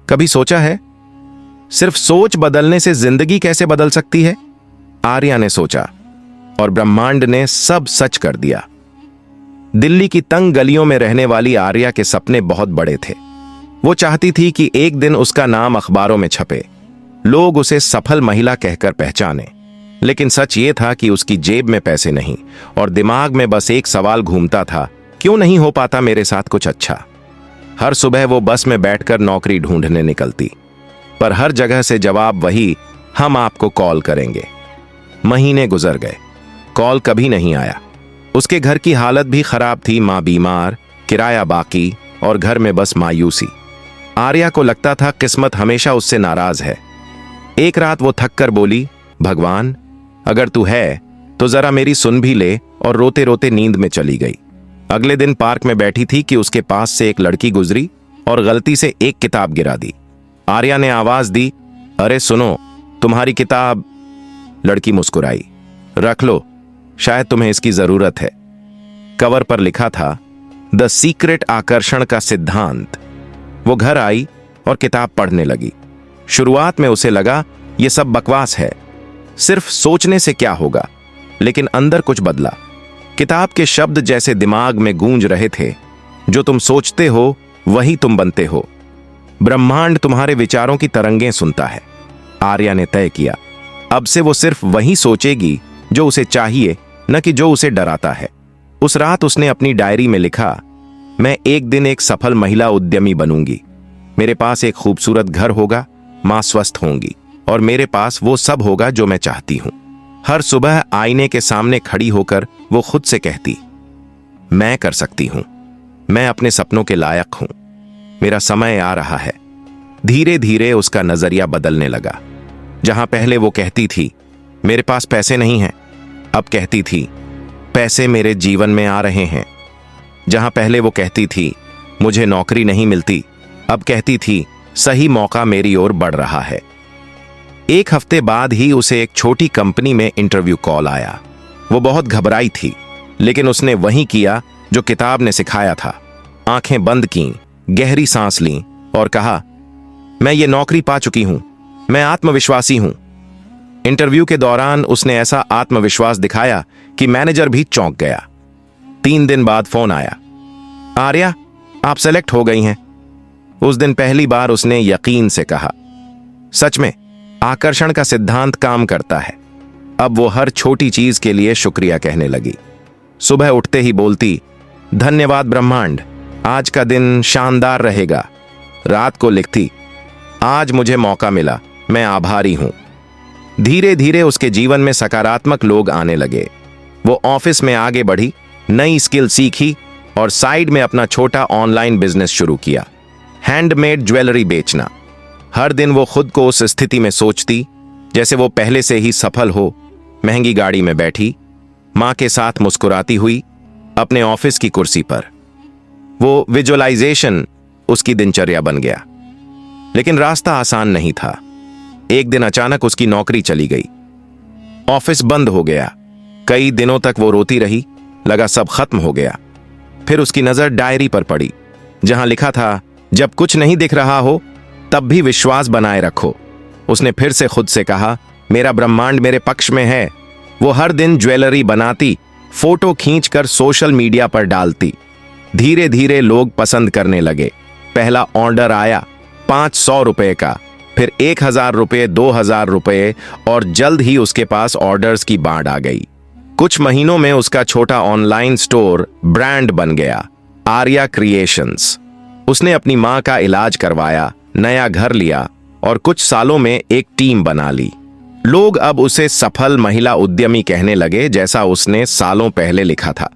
कभी सोचा है सिर्फ सोच बदलने से जिंदगी कैसे बदल सकती है? आर्या ने सोचा और ब्रह्मांड ने सब सच कर दिया। दिल्ली की तंग गलियों में रहने वाली आर्या के सपने बहुत बड़े थे। वो चाहती थी कि एक दिन उसका नाम अखबारों में छपे, लोग उसे सफल महिला कहकर पहचाने। लेकिन सच ये था कि उसकी जेब में पैसे नहीं और दिमाग में बस एक सवाल घूमता था, क्यों नहीं हो पाता मेरे साथ कुछ अच्छा। हर सुबह वो बस में बैठकर नौकरी ढूंढने निकलती, पर हर जगह से जवाब वही, हम आपको कॉल करेंगे। महीने गुजर गए, कॉल कभी नहीं आया। उसके घर की हालत भी खराब थी, मां बीमार, किराया बाकी और घर में बस मायूसी। आर्या को लगता था किस्मत हमेशा उससे नाराज है। एक रात वो थक कर बोली, भगवान अगर तू है तो जरा मेरी सुन भी ले, और रोते रोते नींद में चली गई। अगले दिन पार्क में बैठी थी कि उसके पास से एक लड़की गुजरी और गलती से एक किताब गिरा दी। आर्या ने आवाज दी, अरे सुनो, तुम्हारी किताब। लड़की मुस्कुराई, रख लो, शायद तुम्हें इसकी जरूरत है। कवर पर लिखा था, द सीक्रेट आकर्षण का सिद्धांत। वो घर आई और किताब पढ़ने लगी। शुरुआत में उसे लगा ये सब बकवास है, सिर्फ सोचने से क्या होगा, लेकिन अंदर कुछ बदला। किताब के शब्द जैसे दिमाग में गूंज रहे थे, जो तुम सोचते हो वही तुम बनते हो। ब्रह्मांड तुम्हारे विचारों की तरंगें सुनता है। आर्या ने तय किया, अब से वो सिर्फ वही सोचेगी जो उसे चाहिए, न कि जो उसे डराता है। उस रात उसने अपनी डायरी में लिखा, मैं एक दिन एक सफल महिला उद्यमी बनूंगी। मेरे पास एक खूबसूरत घर होगा, मां स्वस्थ होंगी और मेरे पास वो सब होगा जो मैं चाहती हूं। हर सुबह आईने के सामने खड़ी होकर वो खुद से कहती, मैं कर सकती हूं, मैं अपने सपनों के लायक हूं, मेरा समय आ रहा है। धीरे धीरे उसका नजरिया बदलने लगा। जहां पहले वो कहती थी, मेरे पास पैसे नहीं हैं, अब कहती थी, पैसे मेरे जीवन में आ रहे हैं। जहां पहले वो कहती थी, मुझे नौकरी नहीं मिलती, अब कहती थी, सही मौका मेरी ओर बढ़ रहा है। एक हफ्ते बाद ही उसे एक छोटी कंपनी में इंटरव्यू कॉल आया। वो बहुत घबराई थी, लेकिन उसने वही किया जो किताब ने सिखाया था। आंखें बंद कीं, गहरी सांस लीं और कहा, मैं ये नौकरी पा चुकी हूं, मैं आत्मविश्वासी हूं। इंटरव्यू के दौरान उसने ऐसा आत्मविश्वास दिखाया कि मैनेजर भी चौंक गया। 3 दिन बाद फोन आया, आर्या आप सेलेक्ट हो गई हैं। उस दिन पहली बार उसने यकीन से कहा, सच में आकर्षण का सिद्धांत काम करता है। अब वो हर छोटी चीज के लिए शुक्रिया कहने लगी। सुबह उठते ही बोलती, धन्यवाद ब्रह्मांड, आज का दिन शानदार रहेगा। रात को लिखती, आज मुझे मौका मिला, मैं आभारी हूं। धीरे धीरे उसके जीवन में सकारात्मक लोग आने लगे। वो ऑफिस में आगे बढ़ी, नई स्किल सीखी और साइड में अपना छोटा ऑनलाइन बिजनेस शुरू किया, हैंडमेड ज्वेलरी बेचना। हर दिन वो खुद को उस स्थिति में सोचती जैसे वो पहले से ही सफल हो। महंगी गाड़ी में बैठी, मां के साथ मुस्कुराती हुई, अपने ऑफिस की कुर्सी पर। वो विजुअलाइजेशन उसकी दिनचर्या बन गया। लेकिन रास्ता आसान नहीं था। एक दिन अचानक उसकी नौकरी चली गई, ऑफिस बंद हो गया। कई दिनों तक वो रोती रही, लगा सब खत्म हो गया। फिर उसकी नजर डायरी पर पड़ी, जहां लिखा था, जब कुछ नहीं दिख रहा हो तब भी विश्वास बनाए रखो। उसने फिर से खुद से कहा, मेरा ब्रह्मांड मेरे पक्ष में है। वो हर दिन ज्वेलरी बनाती, फोटो खींचकर सोशल मीडिया पर डालती। धीरे धीरे लोग पसंद करने लगे। पहला ऑर्डर आया 500 रुपए का, फिर 1000 रुपए, 2000 रुपए और जल्द ही उसके पास ऑर्डर्स की बाढ़ आ गई। कुछ महीनों में उसका छोटा ऑनलाइन स्टोर ब्रांड बन गया, आर्या क्रिएशंस। उसने अपनी मां का इलाज करवाया, नया घर लिया और कुछ सालों में एक टीम बना ली। लोग अब उसे सफल महिला उद्यमी कहने लगे, जैसा उसने सालों पहले लिखा था।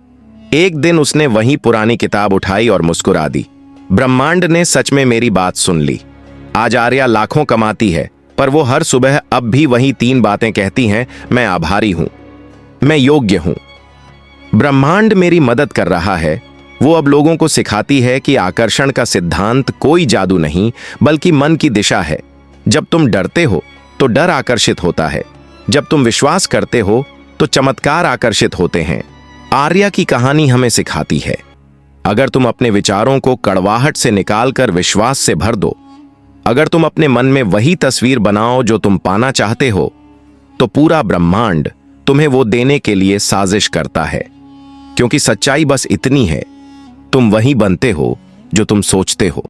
एक दिन उसने वही पुरानी किताब उठाई और मुस्कुरा दी, ब्रह्मांड ने सच में मेरी बात सुन ली। आज आर्या लाखों कमाती है, पर वो हर सुबह अब भी वही 3 बातें कहती हैं, मैं आभारी हूं, मैं योग्य हूं, ब्रह्मांड मेरी मदद कर रहा है। वो अब लोगों को सिखाती है कि आकर्षण का सिद्धांत कोई जादू नहीं, बल्कि मन की दिशा है। जब तुम डरते हो तो डर आकर्षित होता है, जब तुम विश्वास करते हो तो चमत्कार आकर्षित होते हैं। आर्या की कहानी हमें सिखाती है, अगर तुम अपने विचारों को कड़वाहट से निकालकर विश्वास से भर दो अगर तुम अपने मन में वही तस्वीर बनाओ जो तुम पाना चाहते हो, तो पूरा ब्रह्मांड तुम्हें वो देने के लिए साजिश करता है। क्योंकि सच्चाई बस इतनी है, तुम वही बनते हो जो तुम सोचते हो।